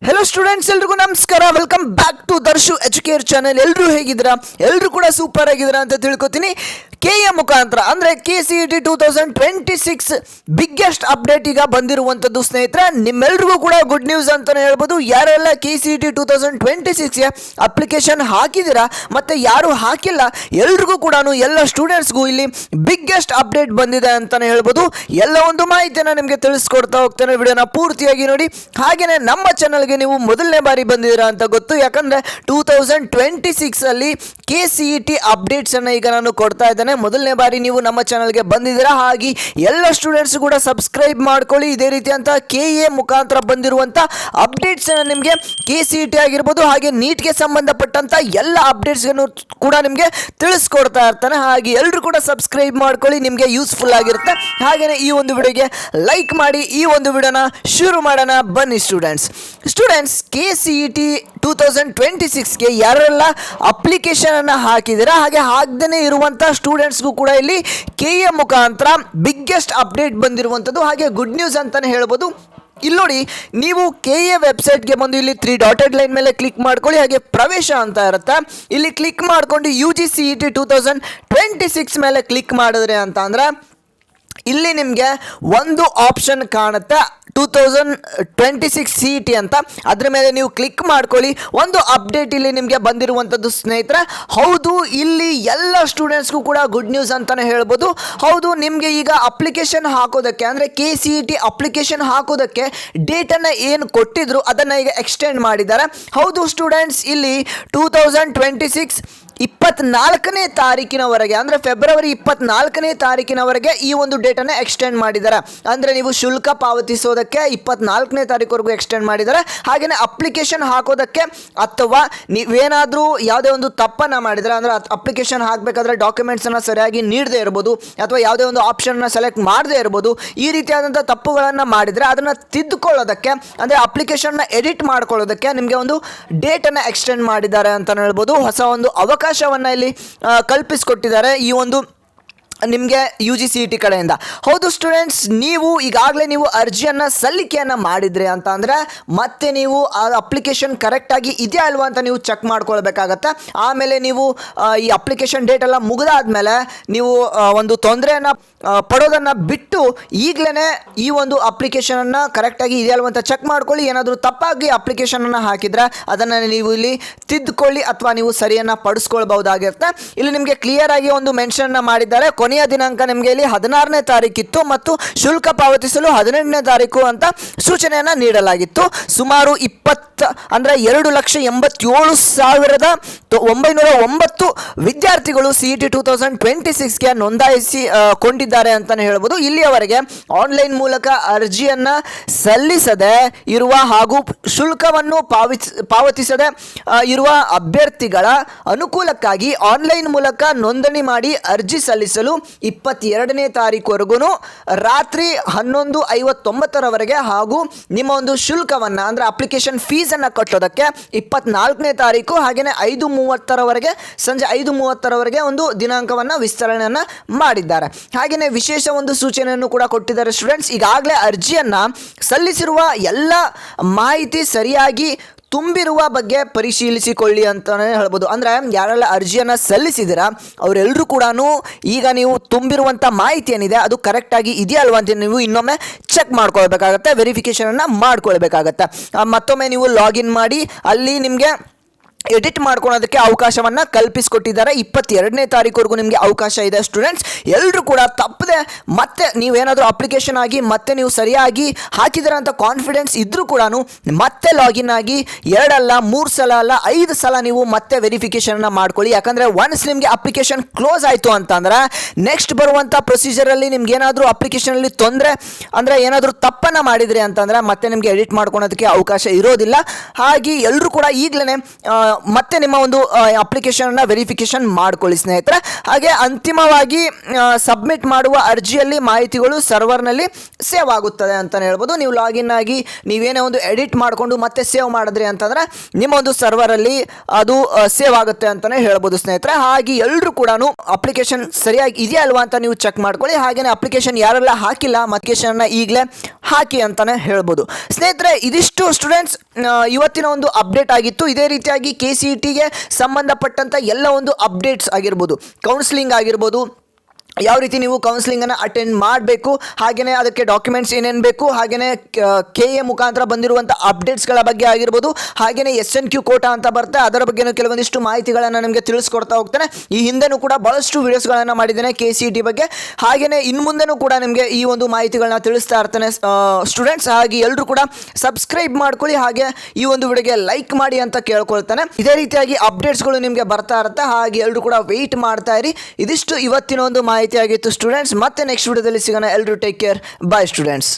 Hello students, ಎಲ್ರಿಗೂ ನಮಸ್ಕಾರ. Welcome back to Darshu Educare channel. ಎಲ್ಲರೂ ಹೇಗಿದ್ದೀರಾ? ಎಲ್ಲರೂ ಕೂಡ ಸೂಪರ್ ಆಗಿದ್ದೀರಾ ಅಂತ ತಿಳ್ಕೊತೀನಿ. ಕೆಎ ಮುಖಾಂತರ ಅಂದರೆ KCET 2026 ಬಿಗ್ಗೆಸ್ಟ್ ಅಪ್ಡೇಟ್ ಈಗ ಬಂದಿರುವಂಥದ್ದು ಸ್ನೇಹಿತರೆ. ನಿಮ್ಮೆಲ್ರಿಗೂ ಕೂಡ ಗುಡ್ ನ್ಯೂಸ್ ಅಂತಲೇ ಹೇಳ್ಬೋದು. ಯಾರೆಲ್ಲ KCET 2026ಗೆ ಅಪ್ಲಿಕೇಶನ್ ಹಾಕಿದ್ದೀರಾ ಮತ್ತು ಯಾರು ಹಾಕಿಲ್ಲ ಎಲ್ರಿಗೂ ಕೂಡ ಎಲ್ಲ ಸ್ಟೂಡೆಂಟ್ಸ್ಗೂ ಇಲ್ಲಿ ಬಿಗ್ಗೆಸ್ಟ್ ಅಪ್ಡೇಟ್ ಬಂದಿದೆ ಅಂತಲೇ ಹೇಳ್ಬೋದು. ಎಲ್ಲ ಒಂದು ಮಾಹಿತಿಯನ್ನು ನಿಮಗೆ ತಿಳಿಸ್ಕೊಡ್ತಾ ಹೋಗ್ತೇನೆ. ವಿಡಿಯೋನ ಪೂರ್ತಿಯಾಗಿ ನೋಡಿ. ಹಾಗೆಯೇ ನಮ್ಮ ಚಾನಲ್ಗೆ ನೀವು ಮೊದಲನೇ ಬಾರಿ ಬಂದಿದ್ದೀರಾ ಅಂತ ಗೊತ್ತು, ಯಾಕಂದರೆ 2026 KCET ಅಪ್ಡೇಟ್ಸನ್ನು ಈಗ ನಾನು ಕೊಡ್ತಾ ಇದ್ದೇನೆ. ಮೊದಲನೇ ಬಾರಿ ನೀವು ನಮ್ಮ ಚಾನಲ್ಗೆ ಬಂದಿದ್ದೀರಾ. ಹಾಗೆ ಎಲ್ಲ ಸ್ಟೂಡೆಂಟ್ಸ್ ಕೂಡ ಸಬ್ಸ್ಕ್ರೈಬ್ ಮಾಡ್ಕೊಳ್ಳಿ. ಇದೇ ರೀತಿ ಅಂತ KA ಮುಖಾಂತರ ಬಂದಿರುವಂಥ ಅಪ್ಡೇಟ್ಸನ್ನು ನಿಮಗೆ KCET ಆಗಿರ್ಬೋದು ಹಾಗೆ ನೀಟ್ಗೆ ಸಂಬಂಧಪಟ್ಟಂಥ ಎಲ್ಲ ಅಪ್ಡೇಟ್ಸ್ಗಳನ್ನು ಕೂಡ ನಿಮಗೆ ತಿಳಿಸ್ಕೊಡ್ತಾ ಇರ್ತಾನೆ. ಹಾಗೆ ಎಲ್ಲರೂ ಕೂಡ ಸಬ್ಸ್ಕ್ರೈಬ್ ಮಾಡ್ಕೊಳ್ಳಿ, ನಿಮಗೆ ಯೂಸ್ಫುಲ್ ಆಗಿರುತ್ತೆ. ಹಾಗೆಯೇ ಈ ಒಂದು ವಿಡಿಯೋಗೆ ಲೈಕ್ ಮಾಡಿ. ಈ ಒಂದು ವಿಡಿಯೋನ ಶುರು ಮಾಡೋಣ ಬನ್ನಿ ಸ್ಟೂಡೆಂಟ್ಸ್. KCET 2026ಗೆ ಯಾರೆಲ್ಲ ಅಪ್ಲಿಕೇಶನನ್ನು ಹಾಕಿದ್ದೀರಾ ಹಾಗೆ ಹಾಕ್ದೇ ಇರುವಂಥ ಸ್ಟೂಡೆಂಟ್ಸ್ಗೂ ಕೂಡ ಇಲ್ಲಿ KA ಮುಖಾಂತರ ಬಿಗ್ಗೆಸ್ಟ್ ಅಪ್ಡೇಟ್ ಬಂದಿರುವಂಥದ್ದು. ಹಾಗೆ ಗುಡ್ ನ್ಯೂಸ್ ಅಂತಲೇ ಹೇಳ್ಬೋದು. ಇಲ್ಲಿ ನೋಡಿ, ನೀವು KA ವೆಬ್ಸೈಟ್ಗೆ ಬಂದು ಇಲ್ಲಿ 3 ಡಾಟೆಡ್ ಲೈನ್ ಮೇಲೆ ಕ್ಲಿಕ್ ಮಾಡ್ಕೊಳ್ಳಿ. ಹಾಗೆ ಪ್ರವೇಶ ಅಂತ ಇರುತ್ತೆ, ಇಲ್ಲಿ ಕ್ಲಿಕ್ ಮಾಡ್ಕೊಂಡು UGCET 2026 ಮೇಲೆ ಕ್ಲಿಕ್ ಮಾಡಿದ್ರೆ ಅಂತ ಅಂದರೆ ಇಲ್ಲಿ ನಿಮಗೆ ಒಂದು ಆಪ್ಷನ್ ಕಾಣುತ್ತೆ 2026 CET ಅಂತ. ಅದರ ಮೇಲೆ ನೀವು ಕ್ಲಿಕ್ ಮಾಡ್ಕೊಳ್ಳಿ. ಒಂದು ಅಪ್ಡೇಟ್ ಇಲ್ಲಿ ನಿಮಗೆ ಬಂದಿರುವಂಥದ್ದು ಸ್ನೇಹಿತರೆ. ಹೌದು, ಇಲ್ಲಿ ಎಲ್ಲ ಸ್ಟೂಡೆಂಟ್ಸ್ಗೂ ಕೂಡ ಗುಡ್ ನ್ಯೂಸ್ ಅಂತಲೇ ಹೇಳ್ಬೋದು. ಹೌದು, ನಿಮಗೆ ಈಗ ಅಪ್ಲಿಕೇಶನ್ ಹಾಕೋದಕ್ಕೆ ಅಂದರೆ KCET ಅಪ್ಲಿಕೇಶನ್ ಹಾಕೋದಕ್ಕೆ ಡೇಟನ್ನು ಏನು ಕೊಟ್ಟಿದ್ರು ಅದನ್ನು ಈಗ ಎಕ್ಸ್ಟೆಂಡ್ ಮಾಡಿದ್ದಾರೆ. ಹೌದು ಸ್ಟೂಡೆಂಟ್ಸ್, ಇಲ್ಲಿ 2026 24ನೇ ತಾರೀಕಿನವರೆಗೆ ಅಂದರೆ ಫೆಬ್ರವರಿ 24ನೇ ತಾರೀಕಿನವರೆಗೆ ಈ ಒಂದು ಡೇಟನ್ನು ಎಕ್ಸ್ಟೆಂಡ್ ಮಾಡಿದ್ದಾರೆ. ಅಂದರೆ ನೀವು ಶುಲ್ಕ ಪಾವತಿಸೋದಕ್ಕೆ 24ನೇ ತಾರೀಕುವರೆಗೂ ಎಕ್ಸ್ಟೆಂಡ್ ಮಾಡಿದ್ದಾರೆ. ಹಾಗೆಯೇ ಅಪ್ಲಿಕೇಶನ್ ಹಾಕೋದಕ್ಕೆ ಅಥವಾ ನೀವೇನಾದರೂ ಯಾವುದೇ ಒಂದು ತಪ್ಪನ್ನು ಮಾಡಿದರೆ ಅಂದರೆ ಅಪ್ಲಿಕೇಶನ್ ಹಾಕಬೇಕಾದ್ರೆ ಡಾಕ್ಯುಮೆಂಟ್ಸನ್ನು ಸರಿಯಾಗಿ ನೀಡದೇ ಇರ್ಬೋದು ಅಥವಾ ಯಾವುದೇ ಒಂದು ಆಪ್ಷನ್ನ ಸೆಲೆಕ್ಟ್ ಮಾಡದೇ ಇರ್ಬೋದು. ಈ ರೀತಿಯಾದಂಥ ತಪ್ಪುಗಳನ್ನು ಮಾಡಿದರೆ ಅದನ್ನು ತಿದ್ದುಕೊಳ್ಳೋದಕ್ಕೆ ಅಂದರೆ ಅಪ್ಲಿಕೇಶನ್ನ ಎಡಿಟ್ ಮಾಡ್ಕೊಳ್ಳೋದಕ್ಕೆ ನಿಮಗೆ ಒಂದು ಡೇಟನ್ನು ಎಕ್ಸ್ಟೆಂಡ್ ಮಾಡಿದ್ದಾರೆ ಅಂತಲೇ ಹೇಳ್ಬೋದು. ಹೊಸ ಒಂದು ಅವಕಾಶವನ್ನು ಇಲ್ಲಿ ಕಲ್ಪಿಸಿಕೊಟ್ಟಿದ್ದಾರೆ ಈ ಒಂದು ನಿಮಗೆ UGCET ಕಡೆಯಿಂದ. ಹೌದು ಸ್ಟೂಡೆಂಟ್ಸ್, ನೀವು ಈಗಾಗಲೇ ನೀವು ಅರ್ಜಿಯನ್ನು ಸಲ್ಲಿಕೆಯನ್ನು ಮಾಡಿದ್ರಿ ಅಂತ ಅಂದರೆ ಮತ್ತೆ ನೀವು ಆ ಅಪ್ಲಿಕೇಶನ್ ಕರೆಕ್ಟಾಗಿ ಇದೆಯಾ ಅಲ್ವಾ ಅಂತ ನೀವು ಚೆಕ್ ಮಾಡ್ಕೊಳ್ಬೇಕಾಗತ್ತೆ. ಆಮೇಲೆ ನೀವು ಈ ಅಪ್ಲಿಕೇಶನ್ ಡೇಟ್ ಎಲ್ಲ ಮುಗಿದಾದ್ಮೇಲೆ ನೀವು ಒಂದು ತೊಂದರೆಯನ್ನು ಪಡೋದನ್ನು ಬಿಟ್ಟು ಈಗಲೇ ಈ ಒಂದು ಅಪ್ಲಿಕೇಶನನ್ನು ಕರೆಕ್ಟಾಗಿ ಇದೆಯಾ ಅಲ್ವಾ ಅಂತ ಚೆಕ್ ಮಾಡ್ಕೊಳ್ಳಿ. ಏನಾದರೂ ತಪ್ಪಾಗಿ ಅಪ್ಲಿಕೇಶನನ್ನು ಹಾಕಿದರೆ ಅದನ್ನು ನೀವು ಇಲ್ಲಿ ತಿದ್ದುಕೊಳ್ಳಿ ಅಥವಾ ನೀವು ಸರಿಯನ್ನು ಪಡಿಸ್ಕೊಳ್ಬಹುದಾಗಿರುತ್ತೆ. ಇಲ್ಲಿ ನಿಮಗೆ ಕ್ಲಿಯರ್ ಆಗಿ ಒಂದು ಮೆನ್ಷನ್ನ ಮಾಡಿದ್ದಾರೆ. ಕೊನೆಯ ದಿನಾಂಕ ನಿಮಗೆ ಇಲ್ಲಿ 16ನೇ ತಾರೀಕಿತ್ತು ಮತ್ತು ಶುಲ್ಕ ಪಾವತಿಸಲು 18ನೇ ತಾರೀಕು ಅಂತ ಸೂಚನೆಯನ್ನು ನೀಡಲಾಗಿತ್ತು. ಸುಮಾರು 2,87,909 ವಿದ್ಯಾರ್ಥಿಗಳು CET 2026ಗೆ ನೋಂದಾಯಿಸಿಕೊಂಡಿದ್ದಾರೆ ಅಂತಲೇ ಹೇಳ್ಬೋದು. ಇಲ್ಲಿಯವರೆಗೆ ಆನ್ಲೈನ್ ಮೂಲಕ ಅರ್ಜಿಯನ್ನು ಸಲ್ಲಿಸದೆ ಇರುವ ಹಾಗೂ ಶುಲ್ಕವನ್ನು ಪಾವತಿಸದೆ ಇರುವ ಅಭ್ಯರ್ಥಿಗಳ ಅನುಕೂಲಕ್ಕಾಗಿ ಆನ್ಲೈನ್ ಮೂಲಕ ನೋಂದಣಿ ಮಾಡಿ ಅರ್ಜಿ ಸಲ್ಲಿಸಲು 22ನೇ ತಾರೀಕುವರೆಗೂ ರಾತ್ರಿ 11:59 ಹಾಗೂ ನಿಮ್ಮ ಒಂದು ಶುಲ್ಕವನ್ನು ಅಂದರೆ ಅಪ್ಲಿಕೇಶನ್ ಫೀಸನ್ನು ಕಟ್ಟೋದಕ್ಕೆ 24ನೇ ತಾರೀಕು ಹಾಗೆಯೇ 5:30 ಸಂಜೆ 5:30 ಒಂದು ದಿನಾಂಕವನ್ನು ವಿಸ್ತರಣೆಯನ್ನು ಮಾಡಿದ್ದಾರೆ. ಹಾಗೆಯೇ ವಿಶೇಷ ಒಂದು ಸೂಚನೆಯನ್ನು ಕೂಡ ಕೊಟ್ಟಿದ್ದಾರೆ ಸ್ಟೂಡೆಂಟ್ಸ್. ಈಗಾಗಲೇ ಅರ್ಜಿಯನ್ನು ಸಲ್ಲಿಸಿರುವ ಎಲ್ಲ ಮಾಹಿತಿ ಸರಿಯಾಗಿ ತುಂಬಿರುವ ಬಗ್ಗೆ ಪರಿಶೀಲಿಸಿಕೊಳ್ಳಿ ಅಂತಲೇ ಹೇಳ್ಬೋದು. ಅಂದರೆ ಯಾರೆಲ್ಲ ಅರ್ಜಿಯನ್ನು ಸಲ್ಲಿಸಿದ್ದೀರಾ ಅವರೆಲ್ಲರೂ ಕೂಡ ಈಗ ನೀವು ತುಂಬಿರುವಂಥ ಮಾಹಿತಿ ಏನಿದೆ ಅದು ಕರೆಕ್ಟಾಗಿ ಇದೆಯಾ ಅಲ್ವಾ ಅಂತ ನೀವು ಇನ್ನೊಮ್ಮೆ ಚೆಕ್ ಮಾಡ್ಕೊಳ್ಬೇಕಾಗತ್ತೆ, ವೆರಿಫಿಕೇಷನನ್ನು ಮಾಡ್ಕೊಳ್ಬೇಕಾಗತ್ತೆ. ಮತ್ತೊಮ್ಮೆ ನೀವು ಲಾಗಿನ್ ಮಾಡಿ ಅಲ್ಲಿ ನಿಮಗೆ ಎಡಿಟ್ ಮಾಡ್ಕೊಳ್ಳೋದಕ್ಕೆ ಅವಕಾಶವನ್ನು ಕಲ್ಪಿಸಿಕೊಟ್ಟಿದ್ದಾರೆ. 22ನೇ ತಾರೀಕುವರೆಗೂ ನಿಮಗೆ ಅವಕಾಶ ಇದೆ ಸ್ಟೂಡೆಂಟ್ಸ್. ಎಲ್ಲರೂ ಕೂಡ ತಪ್ಪದೆ ಮತ್ತೆ ನೀವೇನಾದರೂ ಅಪ್ಲಿಕೇಶನ್ ಆಗಿ ಮತ್ತೆ ನೀವು ಸರಿಯಾಗಿ ಹಾಕಿದ್ದೀರ ಅಂತ ಕಾನ್ಫಿಡೆನ್ಸ್ ಇದ್ದರೂ ಕೂಡ ಮತ್ತೆ ಲಾಗಿನ್ ಆಗಿ 2 ಅಲ್ಲ 3 ಸಲ ಅಲ್ಲ 5 ಸಲ ನೀವು ಮತ್ತೆ ವೆರಿಫಿಕೇಷನನ್ನು ಮಾಡ್ಕೊಳ್ಳಿ. ಯಾಕಂದರೆ ಒನ್ಸ್ ನಿಮಗೆ ಅಪ್ಲಿಕೇಶನ್ ಕ್ಲೋಸ್ ಆಯಿತು ಅಂತಂದರೆ ನೆಕ್ಸ್ಟ್ ಬರುವಂಥ ಪ್ರೊಸೀಜರಲ್ಲಿ ನಿಮ್ಗೆ ಏನಾದರೂ ಅಪ್ಲಿಕೇಶನಲ್ಲಿ ತೊಂದರೆ ಅಂದರೆ ಏನಾದರೂ ತಪ್ಪನ್ನು ಮಾಡಿದ್ರಿ ಅಂತಂದರೆ ಮತ್ತೆ ನಿಮಗೆ ಎಡಿಟ್ ಮಾಡ್ಕೊಳೋದಕ್ಕೆ ಅವಕಾಶ ಇರೋದಿಲ್ಲ. ಹಾಗೆ ಎಲ್ಲರೂ ಕೂಡ ಈಗಲೇ ಮತ್ತೆ ನಿಮ್ಮ ಒಂದು ಅಪ್ಲಿಕೇಶನನ್ನು ವೆರಿಫಿಕೇಷನ್ ಮಾಡ್ಕೊಳ್ಳಿ ಸ್ನೇಹಿತರೆ. ಹಾಗೆ ಅಂತಿಮವಾಗಿ ಸಬ್ಮಿಟ್ ಮಾಡುವ ಅರ್ಜಿಯಲ್ಲಿ ಮಾಹಿತಿಗಳು ಸರ್ವರ್ನಲ್ಲಿ ಸೇವ್ ಆಗುತ್ತದೆ ಅಂತಲೇ ಹೇಳ್ಬೋದು. ನೀವು ಲಾಗಿನ್ ಆಗಿ ನೀವೇನೇ ಒಂದು ಎಡಿಟ್ ಮಾಡಿಕೊಂಡು ಮತ್ತೆ ಸೇವ್ ಮಾಡಿದ್ರಿ ಅಂತಂದರೆ ನಿಮ್ಮ ಒಂದು ಸರ್ವರಲ್ಲಿ ಅದು ಸೇವ್ ಆಗುತ್ತೆ ಅಂತಲೇ ಹೇಳ್ಬೋದು ಸ್ನೇಹಿತರೆ. ಹಾಗೆ ಎಲ್ಲರೂ ಕೂಡ ಅಪ್ಲಿಕೇಶನ್ ಸರಿಯಾಗಿ ಇದೆಯಾ ಅಲ್ವಾ ಅಂತ ನೀವು ಚೆಕ್ ಮಾಡ್ಕೊಳ್ಳಿ. ಹಾಗೆಯೇ ಅಪ್ಲಿಕೇಶನ್ ಯಾರೆಲ್ಲ ಹಾಕಿಲ್ಲ ಅಪ್ಲಿಕೇಶನ್ನ ಈಗಲೇ ಹಾಕಿ ಅಂತಲೇ ಹೇಳ್ಬೋದು. ಸ್ನೇಹಿತರೆ, ಇದಿಷ್ಟು ಸ್ಟೂಡೆಂಟ್ಸ್ ಇವತ್ತಿನ ಒಂದು ಅಪ್ಡೇಟ್ ಆಗಿತ್ತು. ಇದೇ ರೀತಿಯಾಗಿ KCETಗೆ ಸಂಬಂಧಪಟ್ಟಂಥ ಎಲ್ಲ ಒಂದು ಅಪ್ಡೇಟ್ಸ್ ಆಗಿರ್ಬೋದು, ಕೌನ್ಸಿಲಿಂಗ್ ಆಗಿರ್ಬೋದು, ಯಾವ ರೀತಿ ನೀವು ಕೌನ್ಸಿಲಿಂಗನ್ನು ಅಟೆಂಡ್ ಮಾಡಬೇಕು, ಹಾಗೆಯೇ ಅದಕ್ಕೆ ಡಾಕ್ಯುಮೆಂಟ್ಸ್ ಏನೇನು ಬೇಕು, ಹಾಗೆಯೇ KA ಮುಖಾಂತರ ಬಂದಿರುವಂಥ ಅಪ್ಡೇಟ್ಸ್ಗಳ ಬಗ್ಗೆ ಆಗಿರ್ಬೋದು, ಹಾಗೆಯೇ SNQ ಕೋಟಾ ಅಂತ ಬರುತ್ತೆ, ಅದರ ಬಗ್ಗೆನೂ ಕೆಲವೊಂದಿಷ್ಟು ಮಾಹಿತಿಗಳನ್ನು ನಿಮಗೆ ತಿಳಿಸ್ಕೊಡ್ತಾ ಹೋಗ್ತಾನೆ. ಈ ಹಿಂದೆನೂ ಕೂಡ ಭಾಳಷ್ಟು ವೀಡಿಯೋಸ್ಗಳನ್ನು ಮಾಡಿದ್ದೇನೆ KCET ಬಗ್ಗೆ, ಹಾಗೆಯೇ ಇನ್ನು ಮುಂದೆನೂ ಕೂಡ ನಿಮಗೆ ಈ ಒಂದು ಮಾಹಿತಿಗಳನ್ನ ತಿಳಿಸ್ತಾ ಇರ್ತಾನೆ ಸ್ಟೂಡೆಂಟ್ಸ್. ಹಾಗೆ ಎಲ್ಲರೂ ಕೂಡ ಸಬ್ಸ್ಕ್ರೈಬ್ ಮಾಡ್ಕೊಳ್ಳಿ, ಹಾಗೆ ಈ ಒಂದು ವಿಡಿಯೋಗೆ ಲೈಕ್ ಮಾಡಿ ಅಂತ ಕೇಳ್ಕೊಳ್ತಾನೆ. ಇದೇ ರೀತಿಯಾಗಿ ಅಪ್ಡೇಟ್ಸ್ಗಳು ನಿಮಗೆ ಬರ್ತಾ ಇರುತ್ತೆ, ಹಾಗೆ ಎಲ್ಲರೂ ಕೂಡ ವೆಯ್ಟ್ ಮಾಡ್ತಾ ಇರಿ. ಇದಿಷ್ಟು ಇವತ್ತಿನ ಒಂದು ಮಾಹಿತಿ ಆಗಿತ್ತು ಸ್ಟೂಡೆಂಟ್ಸ್. ಮತ್ತೆ ನೆಕ್ಸ್ಟ್ ವಿಡಿಯೋದಲ್ಲಿ ಸಿಗೋಣ. ಎಲ್ಲರೂ ಟೇಕ್ ಕೇರ್. ಬಾಯ್ ಸ್ಟೂಡೆಂಟ್ಸ್.